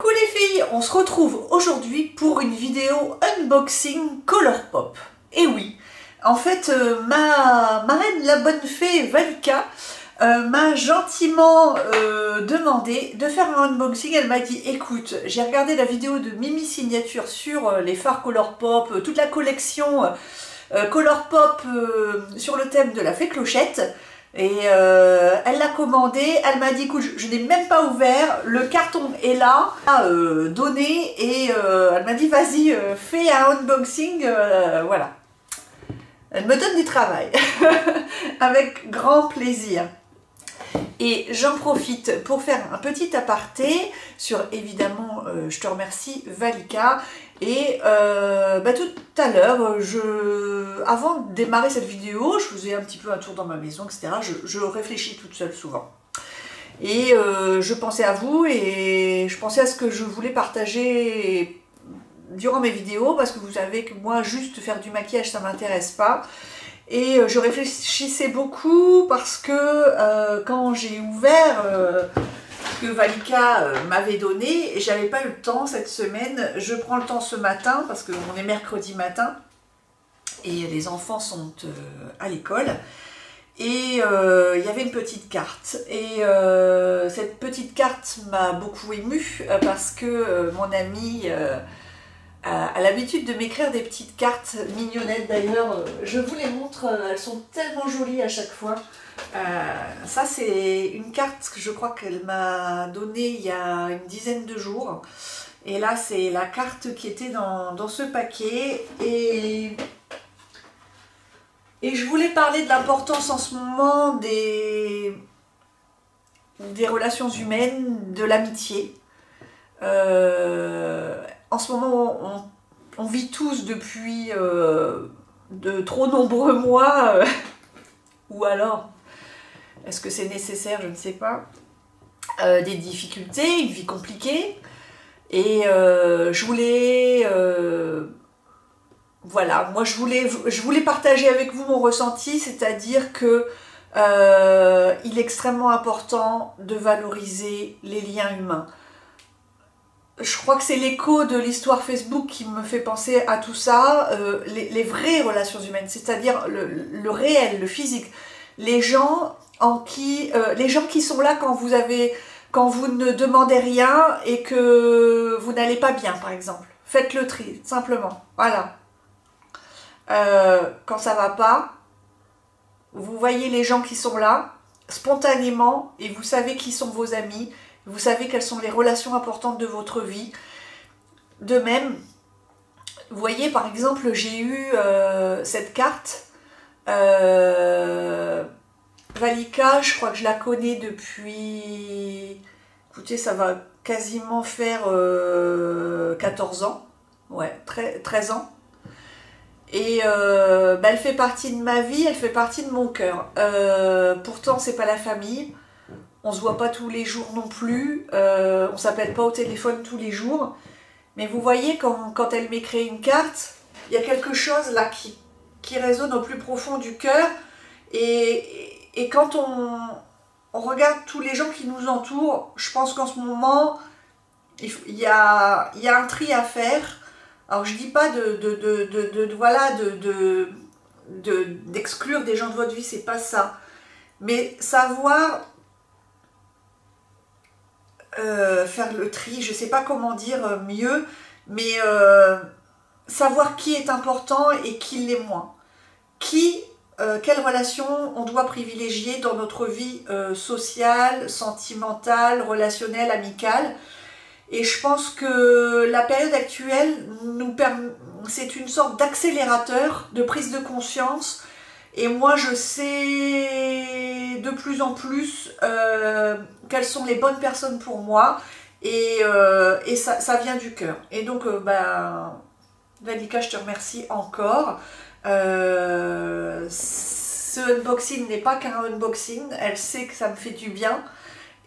Coucou les filles, on se retrouve aujourd'hui pour une vidéo unboxing Colourpop. Et oui, en fait, ma reine la bonne fée Valika m'a gentiment demandé de faire un unboxing. Elle m'a dit, écoute, j'ai regardé la vidéo de Mimi Signature sur les fards Colourpop, toute la collection Colourpop sur le thème de la fée Clochette. Et elle l'a commandé, elle m'a dit, écoute, je n'ai même pas ouvert, le carton est là, donné, et elle m'a dit, vas-y, fais un unboxing, voilà. Elle me donne du travail, avec grand plaisir. Et j'en profite pour faire un petit aparté sur, évidemment, je te remercie Valika. Et tout à l'heure, avant de démarrer cette vidéo, je faisais un petit peu un tour dans ma maison, etc. Je réfléchis toute seule souvent. Et je pensais à vous et je pensais à ce que je voulais partager durant mes vidéos, parce que vous savez que moi, juste faire du maquillage, ça ne m'intéresse pas. Et je réfléchissais beaucoup parce que quand j'ai ouvert que Valika m'avait donné, et j'avais pas eu le temps cette semaine, je prends le temps ce matin parce qu'on est mercredi matin et les enfants sont à l'école. Et il y avait une petite carte. Et cette petite carte m'a beaucoup émue parce que mon amie a l'habitude de m'écrire des petites cartes mignonnettes. D'ailleurs, je vous les montre, elles sont tellement jolies à chaque fois. Ça, c'est une carte que je crois qu'elle m'a donnée il y a une dizaine de jours. Et là, c'est la carte qui était dans ce paquet. Et je voulais parler de l'importance en ce moment des relations humaines, de l'amitié. En ce moment, on vit tous depuis de trop nombreux mois, ou alors, est-ce que c'est nécessaire, je ne sais pas, des difficultés, une vie compliquée. Et je voulais, voilà, moi je voulais partager avec vous mon ressenti, c'est-à-dire que il est extrêmement important de valoriser les liens humains. Je crois que c'est l'écho de l'histoire Facebook qui me fait penser à tout ça, les vraies relations humaines, c'est-à-dire le réel, le physique, les gens qui sont là quand vous ne demandez rien et que vous n'allez pas bien, par exemple. Faites le tri, simplement, voilà. Quand ça va pas, vous voyez les gens qui sont là, spontanément, et vous savez qui sont vos amis. Vous savez quelles sont les relations importantes de votre vie. De même, vous voyez, par exemple, j'ai eu cette carte. Valika, je crois que je la connais depuis... Écoutez, ça va quasiment faire 14 ans. Ouais, 13 ans. Et elle fait partie de ma vie, elle fait partie de mon cœur. Pourtant, c'est pas la famille. On se voit pas tous les jours non plus, on s'appelle pas au téléphone tous les jours. Mais vous voyez, quand elle m'écrit une carte, il y a quelque chose là qui résonne au plus profond du cœur. Et quand on regarde tous les gens qui nous entourent, je pense qu'en ce moment, il y a un tri à faire. Alors je dis pas d'exclure des gens de votre vie, c'est pas ça. Mais savoir... faire le tri, je sais pas comment dire mieux, mais savoir qui est important et qui l'est moins. Quelle relation on doit privilégier dans notre vie sociale, sentimentale, relationnelle, amicale. Et je pense que la période actuelle c'est une sorte d'accélérateur de prise de conscience. Et moi, je sais de plus en plus quelles sont les bonnes personnes pour moi. Et ça vient du cœur. Et donc, Valika, je te remercie encore. Ce unboxing n'est pas qu'un unboxing. Elle sait que ça me fait du bien.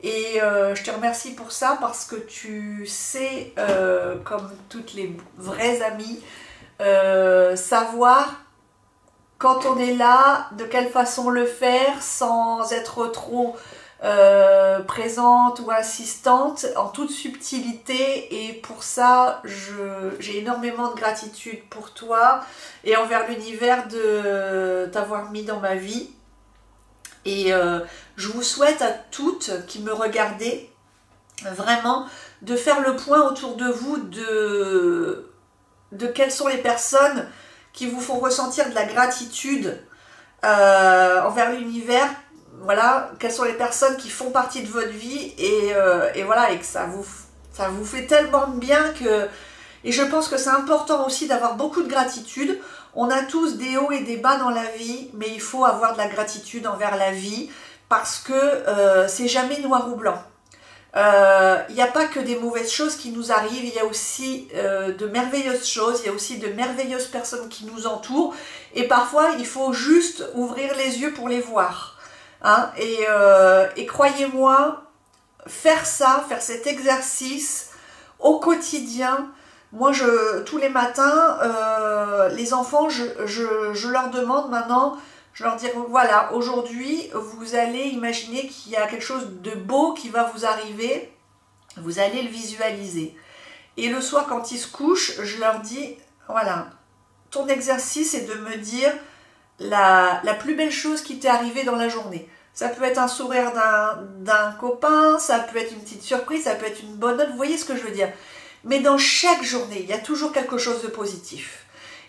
Et je te remercie pour ça parce que tu sais, comme toutes les vraies amies, savoir... Quand on est là, de quelle façon le faire sans être trop présente ou assistante en toute subtilité, et pour ça j'ai énormément de gratitude pour toi et envers l'univers de t'avoir mis dans ma vie. Et je vous souhaite à toutes qui me regardez vraiment de faire le point autour de vous de quelles sont les personnes qui vous font ressentir de la gratitude envers l'univers. Voilà, quelles sont les personnes qui font partie de votre vie, et voilà, et que ça vous fait tellement de bien que... Et je pense que c'est important aussi d'avoir beaucoup de gratitude. On a tous des hauts et des bas dans la vie, mais il faut avoir de la gratitude envers la vie, parce que c'est jamais noir ou blanc. Il n'y a pas que des mauvaises choses qui nous arrivent, il y a aussi de merveilleuses choses, il y a aussi de merveilleuses personnes qui nous entourent, et parfois il faut juste ouvrir les yeux pour les voir. Hein, et croyez-moi, faire cet exercice au quotidien, moi tous les matins, les enfants, je leur demande maintenant, je leur dis voilà, aujourd'hui vous allez imaginer qu'il y a quelque chose de beau qui va vous arriver, vous allez le visualiser. Et le soir quand ils se couchent, je leur dis voilà, ton exercice est de me dire la plus belle chose qui t'est arrivée dans la journée. Ça peut être un sourire d'un copain, ça peut être une petite surprise, ça peut être une bonne note, vous voyez ce que je veux dire. Mais dans chaque journée, il y a toujours quelque chose de positif.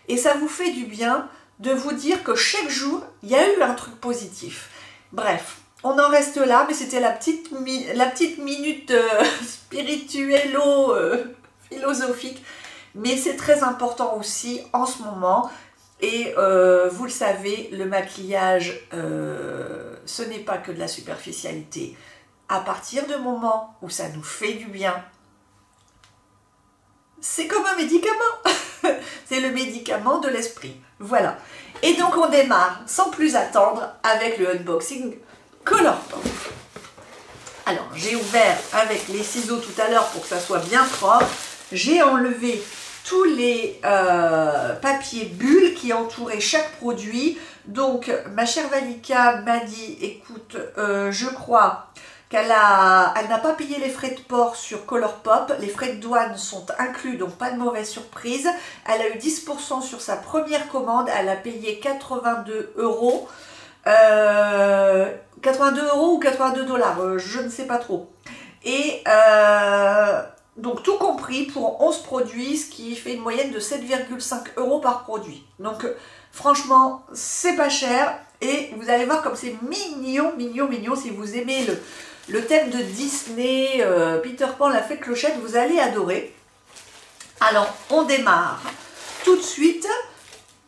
Et ça vous fait du bien de vous dire que chaque jour, il y a eu un truc positif. Bref, on en reste là, mais c'était la petite minute spirituello, philosophique. Mais c'est très important aussi en ce moment. Et vous le savez, le maquillage, ce n'est pas que de la superficialité. À partir du moment où ça nous fait du bien, c'est comme un médicament. C'est le médicament de l'esprit. Voilà. Et donc on démarre sans plus attendre avec le unboxing Colourpop. Alors j'ai ouvert avec les ciseaux tout à l'heure pour que ça soit bien propre. J'ai enlevé tous les papiers bulles qui entouraient chaque produit. Donc ma chère Valika m'a dit écoute, je crois qu'elle n'a pas payé les frais de port sur Colourpop, les frais de douane sont inclus, donc pas de mauvaise surprise. Elle a eu 10% sur sa première commande, elle a payé 82 €. 82 € ou 82 $, je ne sais pas trop. Et donc tout compris pour 11 produits, ce qui fait une moyenne de 7,5 € par produit. Donc franchement, c'est pas cher et vous allez voir comme c'est mignon, mignon, mignon. Si vous aimez le thème de Disney, Peter Pan, la fée Clochette, vous allez adorer. Alors, on démarre tout de suite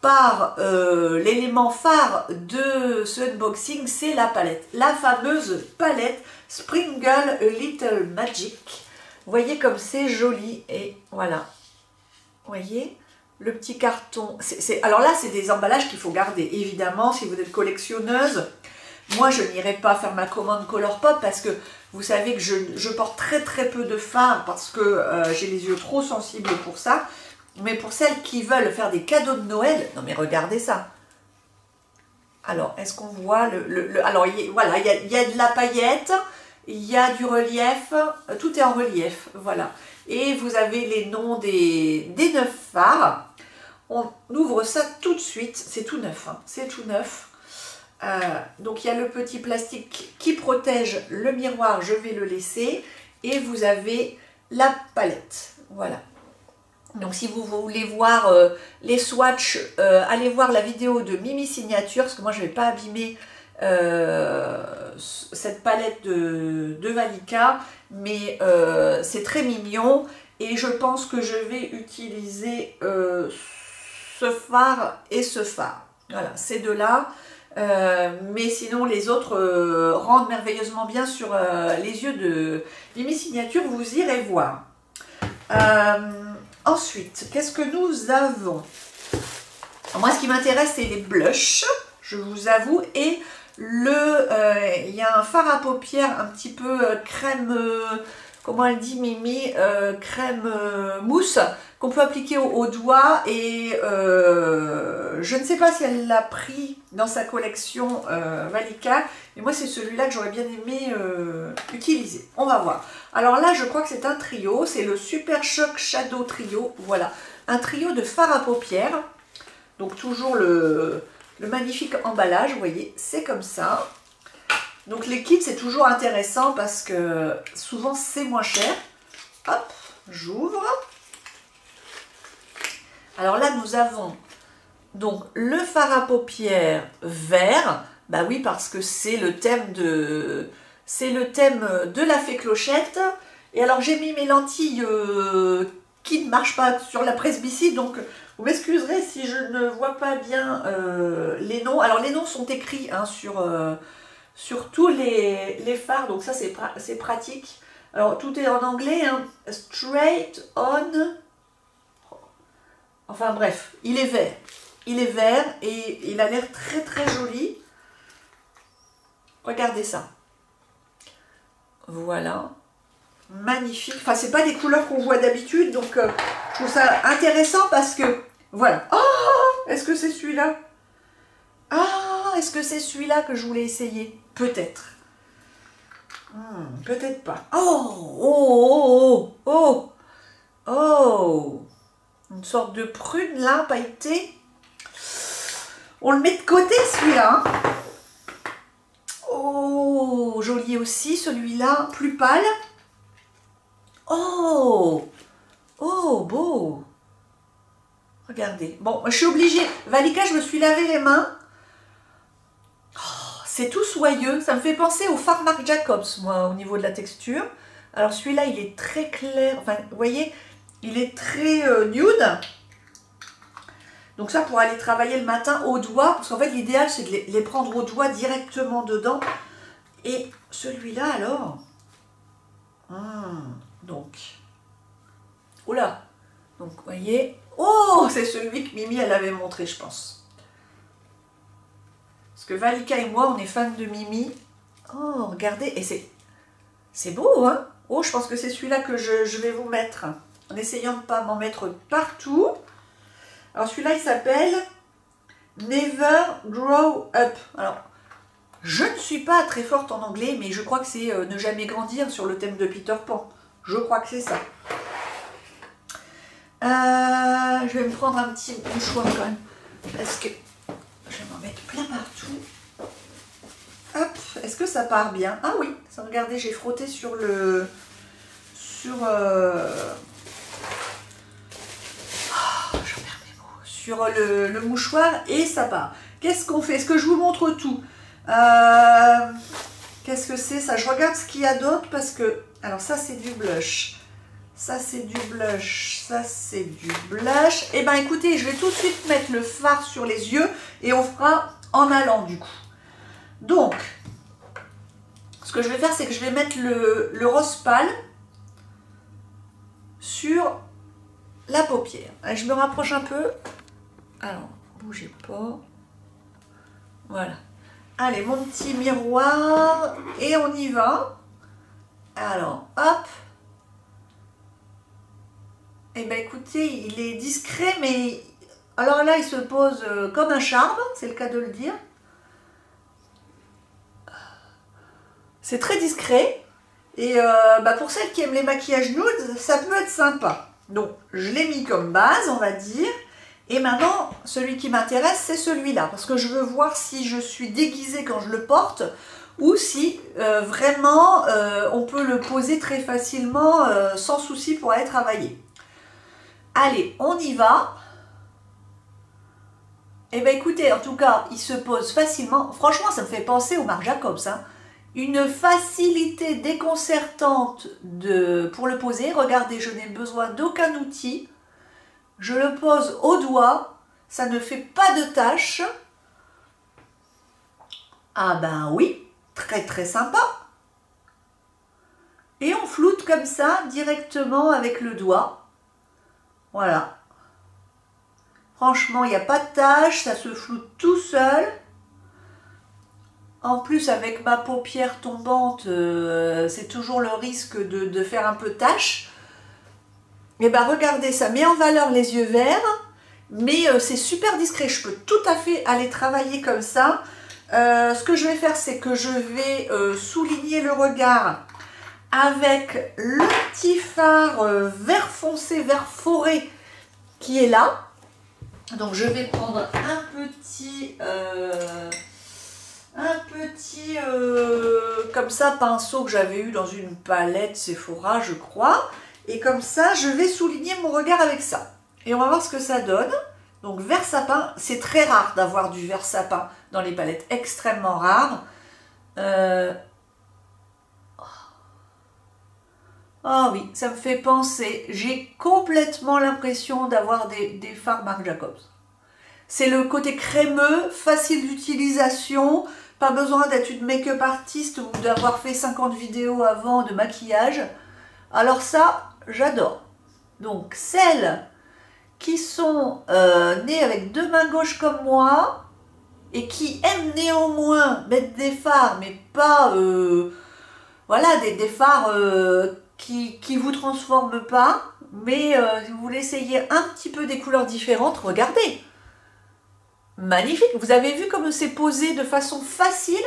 par l'élément phare de ce unboxing, c'est la palette. La fameuse palette Sprinkle a Little Magic. Vous voyez comme c'est joli et voilà. Vous voyez le petit carton. Alors là, c'est des emballages qu'il faut garder. Évidemment, si vous êtes collectionneuse, moi, je n'irai pas faire ma commande Colourpop parce que vous savez que je porte très très peu de fard parce que j'ai les yeux trop sensibles pour ça. Mais pour celles qui veulent faire des cadeaux de Noël, non mais regardez ça. Alors, est-ce qu'on voit alors, voilà, il y a de la paillette, il y a du relief, tout est en relief, voilà. Et vous avez les noms des 9 fards. On ouvre ça tout de suite, c'est tout neuf, hein, c'est tout neuf. Donc il y a le petit plastique qui protège le miroir, je vais le laisser. Et vous avez la palette, voilà. Donc si vous voulez voir les swatchs, allez voir la vidéo de Mimi Signature, parce que moi je ne vais pas abîmer cette palette de Valika, mais c'est très mignon et je pense que je vais utiliser ce fard et ce fard. Voilà, ces deux-là. Mais sinon les autres rendent merveilleusement bien sur les yeux de Mimi Signature, vous irez voir. Ensuite, qu'est-ce que nous avons? Moi, ce qui m'intéresse, c'est les blushs, je vous avoue, et il y a un fard à paupières un petit peu crème, comment elle dit Mimi, crème mousse. qu'on peut appliquer au doigt. Et je ne sais pas si elle l'a pris dans sa collection Valika. Mais moi, c'est celui-là que j'aurais bien aimé utiliser. On va voir. Alors là, je crois que c'est un trio. C'est le Super Shock Shadow Trio. Voilà. Un trio de fard à paupières. Donc toujours le magnifique emballage. Vous voyez, c'est comme ça. Donc les kits, c'est toujours intéressant parce que souvent, c'est moins cher. Hop, j'ouvre. Alors là, nous avons donc le fard à paupières vert. Bah oui, parce que c'est le thème de la fée Clochette. Et alors, j'ai mis mes lentilles qui ne marchent pas sur la presbytie. Donc, vous m'excuserez si je ne vois pas bien les noms. Alors, les noms sont écrits hein, sur tous les fards. Donc, ça, c'est pratique. Alors, tout est en anglais. Hein. Straight on... Enfin bref, il est vert. Il est vert et il a l'air très très joli. Regardez ça. Voilà. Magnifique. Enfin, c'est pas des couleurs qu'on voit d'habitude, donc je trouve ça intéressant parce que... Voilà. Oh, est-ce que c'est celui-là? Ah, est-ce que c'est celui-là que je voulais essayer? Peut-être. Peut-être pas. Oh, oh, oh, oh, oh. Une sorte de prune là, pailletée. On le met de côté celui-là. Oh, joli aussi celui-là, plus pâle. Oh, oh, beau. Regardez. Bon, je suis obligée. Valika, je me suis lavé les mains. Oh, c'est tout soyeux. Ça me fait penser au fard Marc Jacobs, moi, au niveau de la texture. Alors celui-là, il est très clair. Enfin, vous voyez... Il est très nude. Donc ça, pour aller travailler le matin au doigt, parce qu'en fait, l'idéal, c'est de les prendre au doigt directement dedans. Et celui-là, alors... donc... Oula. Donc, vous voyez... Oh, c'est celui que Mimi, elle avait montré, je pense. Parce que Valika et moi, on est fans de Mimi. Oh, regardez. Et c'est beau, hein? Oh, je pense que c'est celui-là que je vais vous mettre. En essayant de ne pas m'en mettre partout. Alors celui-là, il s'appelle Never Grow Up. Alors, je ne suis pas très forte en anglais, mais je crois que c'est ne jamais grandir sur le thème de Peter Pan. Je crois que c'est ça. Je vais me prendre un petit mouchoir quand même. Parce que je vais m'en mettre plein partout. Hop, est-ce que ça part bien? Ah oui, ça, regardez, j'ai frotté sur le... sur le mouchoir et ça part. Qu'est-ce qu'on fait? Est-ce que je vous montre tout? Qu'est-ce que c'est ça? Je regarde ce qu'il y a d'autre parce que... Alors ça c'est du blush. Ça c'est du blush. Ça c'est du blush. Et ben écoutez, je vais tout de suite mettre le fard sur les yeux et on fera en allant du coup. Donc, ce que je vais faire, c'est que je vais mettre le rose pâle sur la paupière. Allez, je me rapproche un peu. Alors, bougez pas. Voilà. Allez, mon petit miroir. Et on y va. Alors, hop. Eh bien, écoutez, il est discret, mais... Alors là, il se pose comme un charme, c'est le cas de le dire. C'est très discret. Et pour celles qui aiment les maquillages nude, ça peut être sympa. Donc, je l'ai mis comme base, on va dire. Et maintenant, celui qui m'intéresse, c'est celui-là. Parce que je veux voir si je suis déguisée quand je le porte ou si vraiment on peut le poser très facilement sans souci pour aller travailler. Allez, on y va. Eh bien écoutez, en tout cas, il se pose facilement. Franchement, ça me fait penser au Marc Jacobs. Hein. Une facilité déconcertante pour le poser. Regardez, je n'ai besoin d'aucun outil. Je le pose au doigt, ça ne fait pas de taches. Ah ben oui, très très sympa. Et on floute comme ça, directement avec le doigt. Voilà. Franchement, il n'y a pas de taches, ça se floute tout seul. En plus, avec ma paupière tombante, c'est toujours le risque de faire un peu de tache. Et ben regardez, ça met en valeur les yeux verts, mais c'est super discret. Je peux tout à fait aller travailler comme ça. Ce que je vais faire, c'est que je vais souligner le regard avec le petit phare vert foncé, vert forêt qui est là. Donc je vais prendre un petit comme ça pinceau que j'avais eu dans une palette Sephora, je crois. Et comme ça, je vais souligner mon regard avec ça. Et on va voir ce que ça donne. Donc vert sapin, c'est très rare d'avoir du vert sapin dans les palettes, extrêmement rare. Ah oui, ça me fait penser, j'ai complètement l'impression d'avoir des fards Marc Jacobs. C'est le côté crémeux, facile d'utilisation, pas besoin d'être une make-up artiste ou d'avoir fait 50 vidéos avant de maquillage. Alors ça, j'adore. Donc celles qui sont nées avec deux mains gauches comme moi et qui aiment néanmoins mettre des fards, mais pas voilà, des fards qui vous transforment pas, mais si vous voulez essayer un petit peu des couleurs différentes, regardez. Magnifique. Vous avez vu comme c'est posé de façon facile?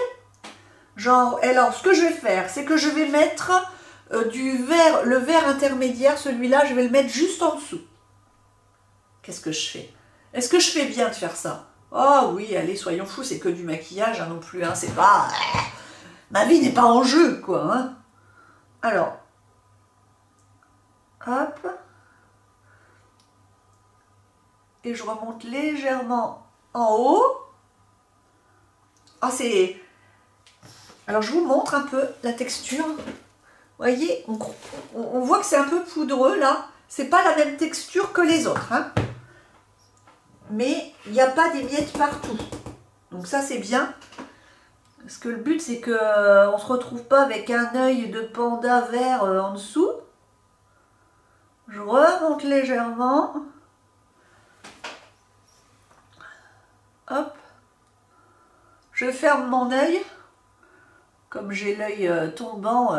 Genre, alors ce que je vais faire, c'est que je vais mettre du vert, le vert intermédiaire, celui-là, je vais le mettre juste en dessous. Qu'est-ce que je fais? Est-ce que je fais bien de faire ça? Oh oui, allez, soyons fous, c'est que du maquillage hein, non plus, hein, c'est pas... Ma vie n'est pas en jeu, quoi. Hein. Alors, hop. Et je remonte légèrement en haut. Ah, c'est... Alors, je vous montre un peu la texture. Vous voyez, on voit que c'est un peu poudreux, là. C'est pas la même texture que les autres, hein. Mais il n'y a pas des miettes partout. Donc ça, c'est bien. Parce que le but, c'est qu'on ne se retrouve pas avec un œil de panda vert en dessous. Je remonte légèrement. Hop. Je ferme mon œil. Comme j'ai l'œil tombant.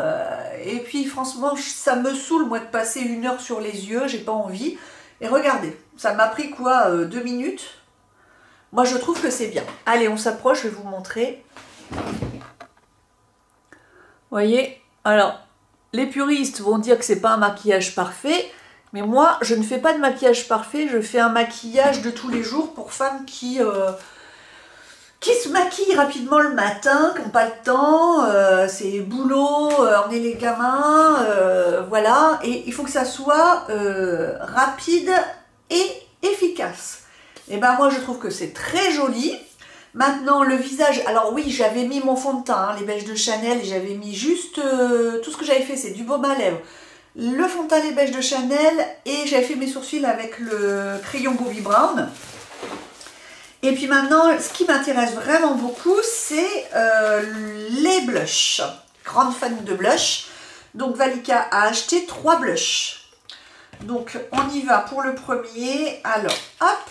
Et puis, franchement, ça me saoule, moi, de passer 1 heure sur les yeux. J'ai pas envie. Et regardez, ça m'a pris quoi 2 minutes. Moi, je trouve que c'est bien. Allez, on s'approche, je vais vous montrer. Vous voyez, alors, les puristes vont dire que c'est pas un maquillage parfait, mais moi, je ne fais pas de maquillage parfait, je fais un maquillage de tous les jours pour femmes qui se maquillent rapidement le matin, qui n'ont pas le temps, c'est boulot, emmener les gamins, voilà, et il faut que ça soit rapide et efficace. Et ben moi, je trouve que c'est très joli. Maintenant, le visage, alors oui, j'avais mis mon fond de teint, hein, les beiges de Chanel, et j'avais mis juste, tout ce que j'avais fait, c'est du baume à lèvres, le fond de teint, les beiges de Chanel, et j'avais fait mes sourcils avec le crayon Bobbi Brown. Et puis maintenant, ce qui m'intéresse vraiment beaucoup, c'est les blushs. Grande fan de blush. Donc Valika a acheté 3 blushs. Donc on y va pour le premier. Alors, hop,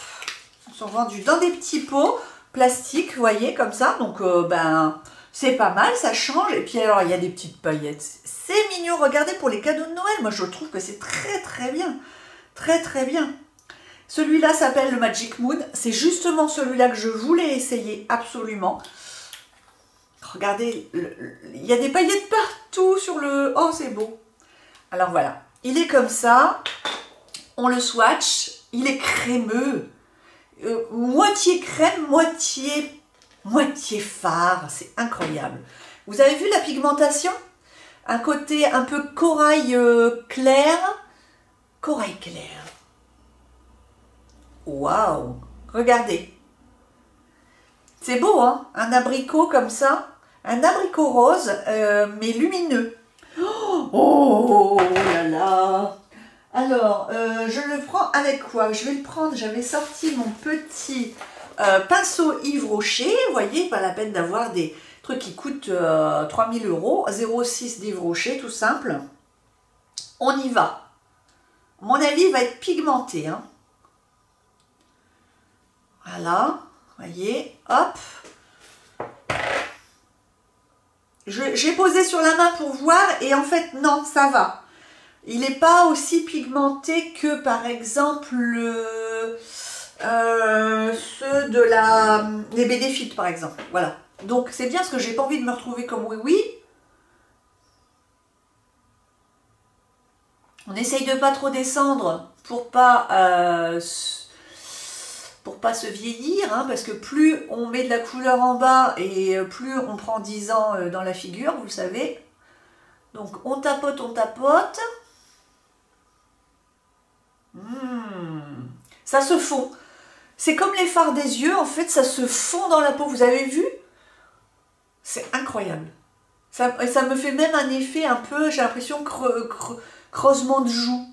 ils sont vendus dans des petits pots plastique, vous voyez, comme ça. Donc, ben, c'est pas mal, ça change. Et puis, alors, il y a des petites paillettes. C'est mignon. Regardez, pour les cadeaux de Noël, moi, je trouve que c'est très, très bien. Très, très bien. Celui-là s'appelle le Magic Moon. C'est justement celui-là que je voulais essayer absolument. Regardez, il y a des paillettes partout sur le... Oh, c'est beau. Alors, voilà. Il est comme ça. On le swatch. Il est crémeux. Moitié crème, moitié fard, c'est incroyable. Vous avez vu la pigmentation? Un côté un peu corail clair. Corail clair. Waouh! Regardez. C'est beau, hein? Un abricot comme ça. Un abricot rose, mais lumineux. Oh là là! Alors, je le prends avec quoi? Je vais le prendre, j'avais sorti mon petit pinceau Yves Rocher. Vous voyez, pas la peine d'avoir des trucs qui coûtent 3000 €. 0,6 d'Yves Rocher, tout simple. On y va. Mon avis, il va être pigmenté. Hein. Voilà, vous voyez, hop. J'ai posé sur la main pour voir et en fait, non, ça va. Il n'est pas aussi pigmenté que par exemple ceux de les Benefit par exemple. Voilà. Donc c'est bien parce que j'ai pas envie de me retrouver comme oui oui. On essaye de pas trop descendre pour pas se vieillir, hein, parce que plus on met de la couleur en bas et plus on prend 10 ans dans la figure, vous le savez. Donc on tapote, on tapote. Ça se fond. C'est comme les fards des yeux, en fait, ça se fond dans la peau. Vous avez vu? C'est incroyable. Ça me fait même un effet un peu, j'ai l'impression, creusement de joue.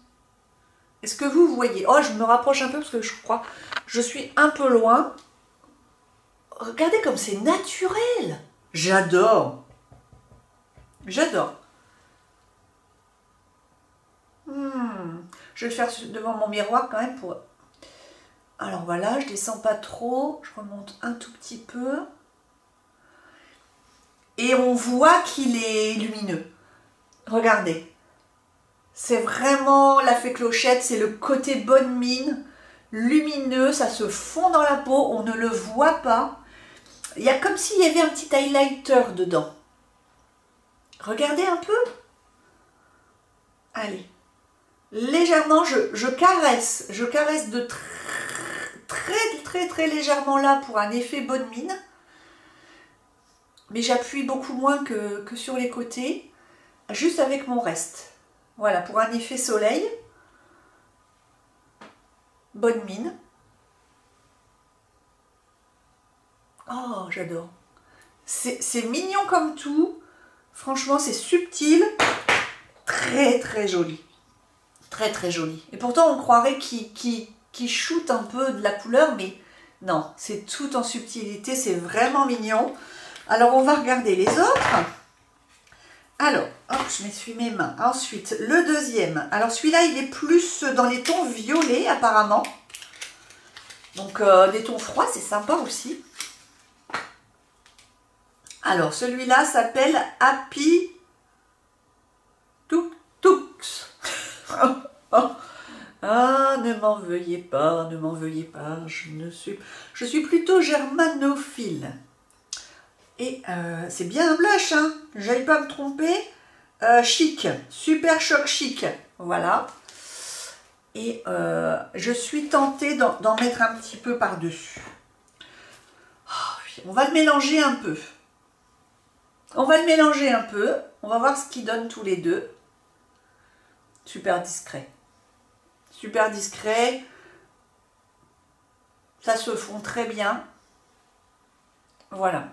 Est-ce que vous voyez? Oh, je me rapproche un peu parce que je crois je suis un peu loin. Regardez comme c'est naturel. J'adore. J'adore. Je vais le faire devant mon miroir quand même pour... Alors voilà, je descends pas trop, je remonte un tout petit peu. Et on voit qu'il est lumineux. Regardez. C'est vraiment la fée Clochette, c'est le côté bonne mine, lumineux, ça se fond dans la peau, on ne le voit pas. Il y a comme s'il y avait un petit highlighter dedans. Regardez un peu. Allez. Légèrement, je caresse de très légèrement là pour un effet bonne mine. Mais j'appuie beaucoup moins que sur les côtés, juste avec mon reste. Voilà, pour un effet soleil. Bonne mine. Oh, j'adore. C'est mignon comme tout. Franchement, c'est subtil. Très joli. Très joli. Et pourtant, on croirait qu'il shoot un peu de la couleur, mais non, c'est tout en subtilité. C'est vraiment mignon. Alors, on va regarder les autres. Alors, hop, je m'essuie mes mains. Ensuite, le deuxième. Alors, celui-là, il est plus dans les tons violets, apparemment. Donc, des tons froids, c'est sympa aussi. Alors, celui-là s'appelle Happy Tuk Tuks. Ah, ne m'en veuillez pas, je suis plutôt germanophile. Et c'est bien un blush, hein, j'aille pas me tromper. Chic, Super Choc Chic, voilà. Et je suis tentée d'en mettre un petit peu par-dessus. Oh, on va le mélanger un peu. On va voir ce qu'ils donnent tous les deux. Super discret. Super discret. Ça se fond très bien. Voilà.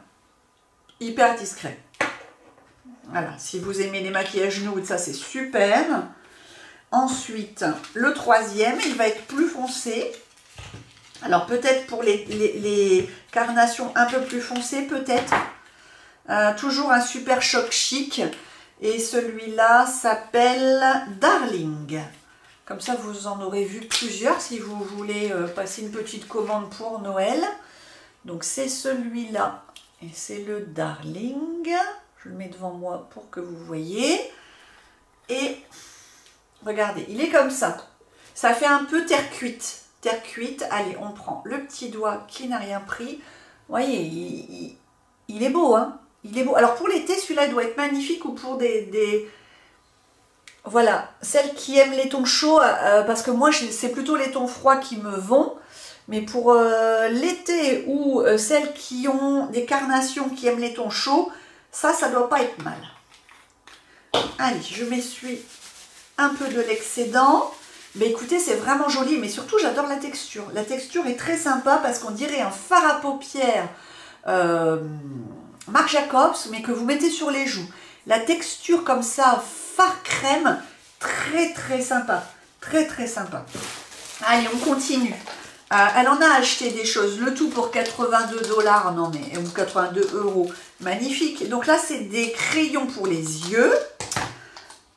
Hyper discret. Voilà, si vous aimez les maquillages nude, ça c'est super. Ensuite, le troisième, il va être plus foncé. Alors peut-être pour les carnations un peu plus foncées, peut-être. Toujours un Super Choc Chic. Et celui-là s'appelle Darling. Comme ça, vous en aurez vu plusieurs si vous voulez passer une petite commande pour Noël. Donc c'est celui-là. Et c'est le Darling. Je le mets devant moi pour que vous voyez. Et regardez, il est comme ça. Ça fait un peu terre cuite. Terre cuite. Allez, on prend le petit doigt qui n'a rien pris. Vous voyez, il est beau, hein. Il est beau. Alors pour l'été, celui-là doit être magnifique ou pour Voilà, celles qui aiment les tons chauds, parce que moi, c'est plutôt les tons froids qui me vont. Mais pour l'été ou celles qui ont des carnations qui aiment les tons chauds, ça doit pas être mal. Allez, je m'essuie un peu de l'excédent. Mais écoutez, c'est vraiment joli, mais surtout, j'adore la texture. La texture est très sympa parce qu'on dirait un fard à paupières Marc Jacobs, mais que vous mettez sur les joues. La texture comme ça, fard crème, très sympa. Très sympa. Allez, on continue. Elle en a acheté des choses, le tout pour 82 $, non mais, ou 82 €. Magnifique. Donc là, c'est des crayons pour les yeux.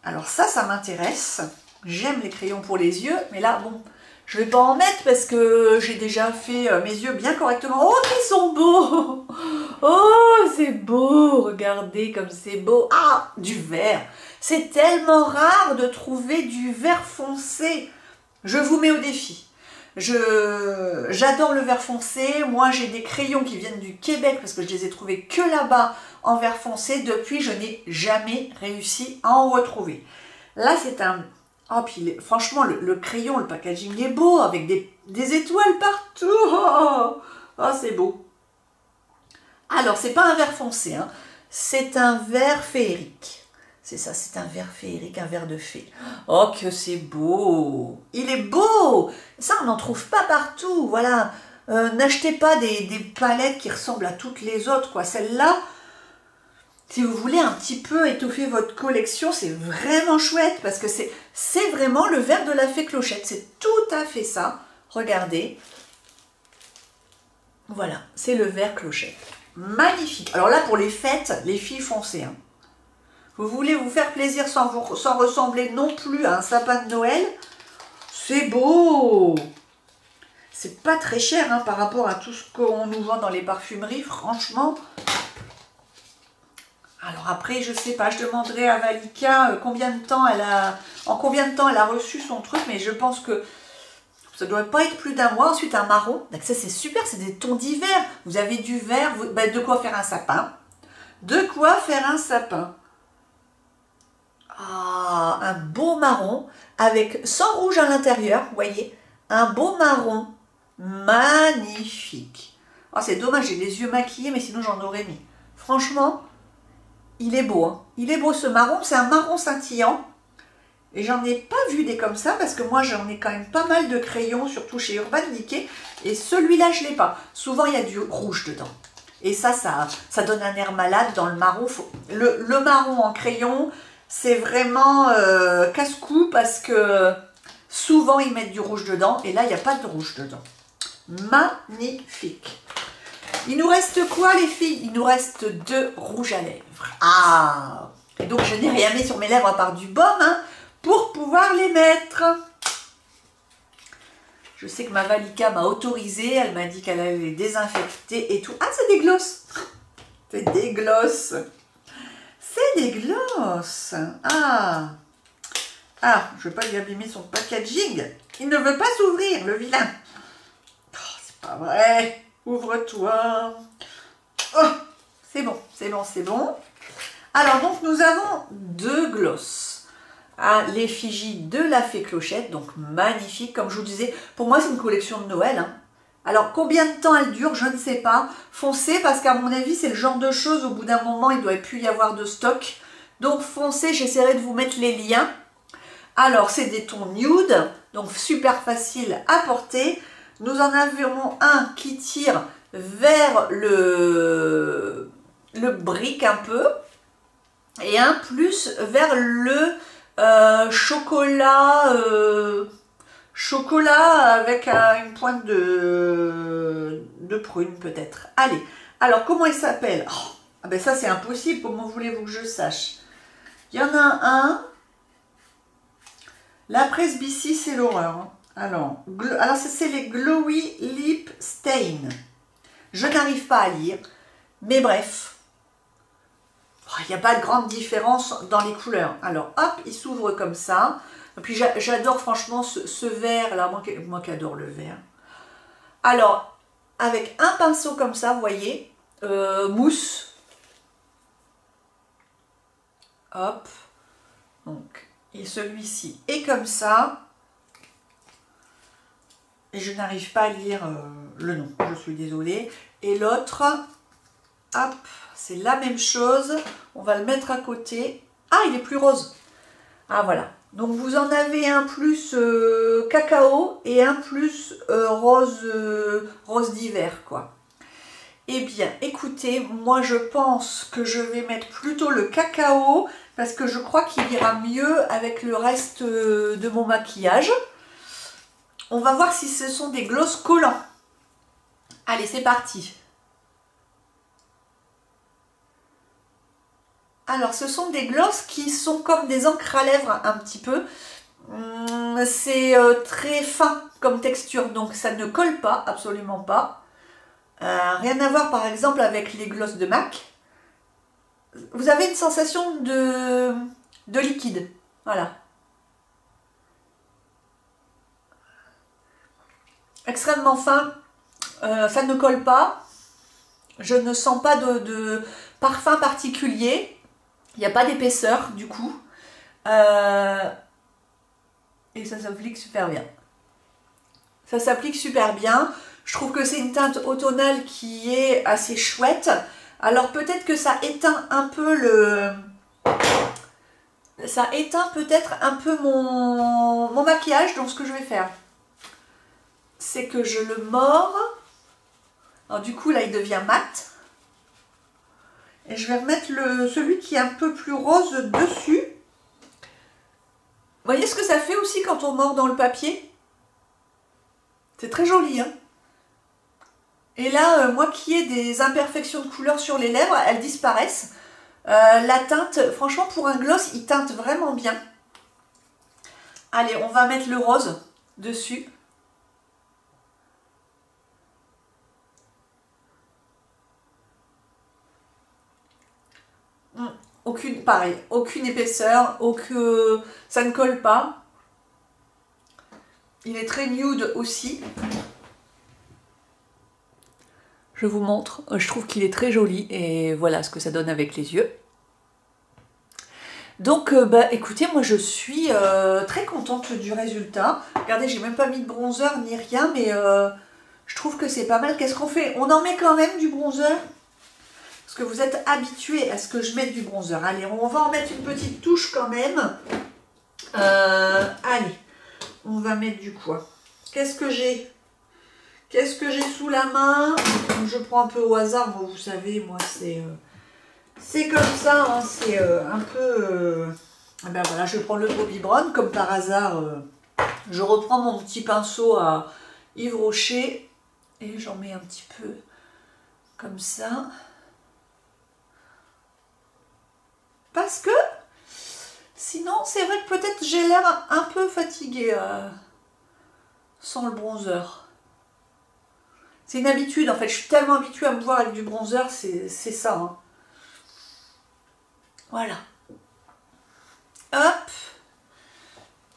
Alors ça m'intéresse. J'aime les crayons pour les yeux, mais là, bon, je vais pas en mettre parce que j'ai déjà fait mes yeux bien correctement. Oh, qu'ils sont beaux! Oh, c'est beau! Regardez comme c'est beau! Ah, du vert! C'est tellement rare de trouver du vert foncé. Je vous mets au défi. J'adore le vert foncé. Moi, j'ai des crayons qui viennent du Québec parce que je les ai trouvés que là-bas en vert foncé. Depuis, je n'ai jamais réussi à en retrouver. Là, c'est un... Oh, puis franchement, le crayon, le packaging est beau avec des étoiles partout. Oh, oh, c'est beau. Alors, c'est pas un vert foncé, hein. C'est un vert féerique. C'est ça, c'est un vert féerique, un vert de fée. Oh, que c'est beau! Il est beau! Ça, on n'en trouve pas partout, voilà. N'achetez pas des palettes qui ressemblent à toutes les autres, quoi. Celle-là, si vous voulez un petit peu étoffer votre collection, c'est vraiment chouette, parce que c'est vraiment le vert de la fée Clochette. C'est tout à fait ça. Regardez. Voilà, c'est le vert Clochette. Magnifique. Alors là, pour les fêtes, les filles, foncez, hein. Vous voulez vous faire plaisir sans ressembler non plus à un sapin de Noël? C'est beau! C'est pas très cher hein, par rapport à tout ce qu'on nous vend dans les parfumeries, franchement. Alors après, je sais pas, je demanderai à Valika en combien de temps elle a reçu son truc, mais je pense que ça doit pas être plus d'un mois. Ensuite, un marron. Donc ça, c'est super, c'est des tons d'hiver. Vous avez du vert, ben, de quoi faire un sapin. De quoi faire un sapin. Ah, un beau marron avec sans rouge à l'intérieur, vous voyez, un beau marron magnifique. Oh, c'est dommage, j'ai les yeux maquillés, mais sinon j'en aurais mis. Franchement, il est beau, hein. Il est beau ce marron, c'est un marron scintillant. Et j'en ai pas vu des comme ça, parce que moi j'en ai quand même pas mal de crayons, surtout chez Urban Decay. Et celui-là, je l'ai pas. Souvent, il y a du rouge dedans. Et ça donne un air malade dans le marron. Le marron en crayon... C'est vraiment casse-cou parce que souvent ils mettent du rouge dedans et là il n'y a pas de rouge dedans. Magnifique. Il nous reste quoi les filles? Il nous reste 2 rouges à lèvres. Ah! Et donc je n'ai rien mis sur mes lèvres à part du baume hein, pour pouvoir les mettre. Je sais que ma Valika m'a autorisé, elle m'a dit qu'elle allait les désinfecter et tout. Ah, c'est des glosses. C'est des glosses. C'est des glosses. Ah, je ne veux pas lui abîmer son packaging. Il ne veut pas s'ouvrir, le vilain. Oh, c'est pas vrai. Ouvre-toi. Oh, c'est bon, c'est bon, c'est bon. Alors, donc, nous avons 2 glosses. À l'effigie de la fée Clochette. Donc, magnifique. Comme je vous disais, pour moi, c'est une collection de Noël. Hein. Alors, combien de temps elle dure, je ne sais pas. Foncez, parce qu'à mon avis, c'est le genre de choses, au bout d'un moment, il ne doit plus y avoir de stock. Donc, foncez, j'essaierai de vous mettre les liens. Alors, c'est des tons nude, donc super facile à porter. Nous en avons un qui tire vers le brick un peu, et un plus vers le chocolat avec une pointe de prune peut-être. Allez, alors comment il s'appelle? Oh, ah ben ça c'est impossible, comment voulez-vous que je sache? Il y en a un, la presbytie c'est l'horreur. Hein. Alors ça c'est les Glowy Lip Stain. Je n'arrive pas à lire, mais bref. Il n'y a pas de grande différence dans les couleurs. Alors hop, il s'ouvre comme ça. Et puis j'adore franchement ce vert là, moi qui adore le vert. Alors, avec un pinceau comme ça, vous voyez, mousse. Hop. Donc, et celui-ci est comme ça. Et je n'arrive pas à lire le nom, je suis désolée. Et l'autre, hop, c'est la même chose. On va le mettre à côté. Ah, il est plus rose. Ah, voilà. Donc vous en avez un plus cacao et un plus rose d'hiver quoi. Eh bien écoutez, moi je pense que je vais mettre plutôt le cacao parce que je crois qu'il ira mieux avec le reste de mon maquillage. On va voir si ce sont des glosses collants. Allez, c'est parti. Alors, ce sont des glosses qui sont comme des encres à lèvres un petit peu. C'est très fin comme texture, donc ça ne colle pas, absolument pas. Rien à voir par exemple avec les glosses de MAC. Vous avez une sensation de de liquide. Voilà. Extrêmement fin, ça ne colle pas. Je ne sens pas de parfum particulier. Il n'y a pas d'épaisseur du coup. Et ça s'applique super bien. Ça s'applique super bien. Je trouve que c'est une teinte automnale qui est assez chouette. Alors peut-être que ça éteint un peu le... Ça éteint peut-être un peu mon maquillage. Donc ce que je vais faire, c'est que je le mords. Alors du coup là il devient mat. Et je vais remettre celui qui est un peu plus rose dessus. Vous voyez ce que ça fait aussi quand on mord dans le papier? C'est très joli, hein. Et là, moi qui ai des imperfections de couleur sur les lèvres, elles disparaissent. La teinte, franchement pour un gloss, il teinte vraiment bien. Allez, on va mettre le rose dessus. Pareil, aucune épaisseur, ça ne colle pas. Il est très nude aussi. Je vous montre, je trouve qu'il est très joli et voilà ce que ça donne avec les yeux. Donc écoutez, moi je suis très contente du résultat. Regardez, j'ai même pas mis de bronzer ni rien, mais je trouve que c'est pas mal. Qu'est-ce qu'on fait? On en met quand même du bronzer? Parce que vous êtes habitués à ce que je mette du bronzer. Allez, on va en mettre une petite touche quand même. Allez, on va mettre du quoi? Qu'est-ce que j'ai? Qu'est-ce que j'ai sous la main? Je prends un peu au hasard. Bon, vous savez, moi, c'est comme ça. Hein, c'est un peu... ben voilà, je prends le Bobbi Brown. Comme par hasard, je reprends mon petit pinceau à Yves Rocher. Et j'en mets un petit peu comme ça. Parce que sinon, c'est vrai que peut-être j'ai l'air un peu fatiguée sans le bronzer. C'est une habitude en fait, je suis tellement habituée à me voir avec du bronzer, c'est ça. Hein. Voilà. Hop.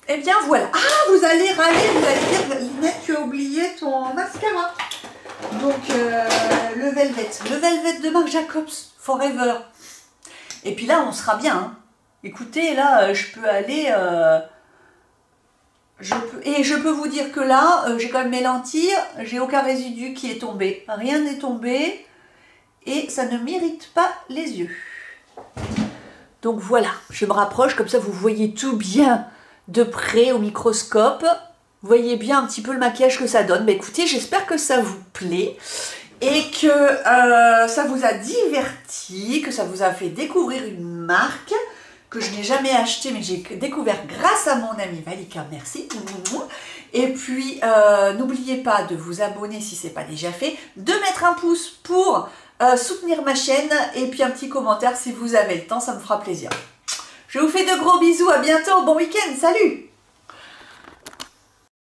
Et bien voilà. Ah, vous allez râler, vous allez dire, Linette, tu as oublié ton mascara. Donc, le Velvet. Le Velvet de Marc Jacobs, Forever. Et puis là, on sera bien. Hein. Écoutez, là, je peux aller... je peux vous dire que là, j'ai quand même mes lentilles, j'ai aucun résidu qui est tombé. Rien n'est tombé. Et ça ne m'irrite pas les yeux. Donc voilà, je me rapproche, comme ça vous voyez tout bien de près au microscope. Vous voyez bien un petit peu le maquillage que ça donne. Mais écoutez, j'espère que ça vous plaît. Et que ça vous a diverti, que ça vous a fait découvrir une marque que je n'ai jamais achetée, mais j'ai découvert grâce à mon amie Valika, merci. Et puis, n'oubliez pas de vous abonner si ce n'est pas déjà fait, de mettre un pouce pour soutenir ma chaîne, et puis un petit commentaire si vous avez le temps, ça me fera plaisir. Je vous fais de gros bisous, à bientôt, bon week-end, salut!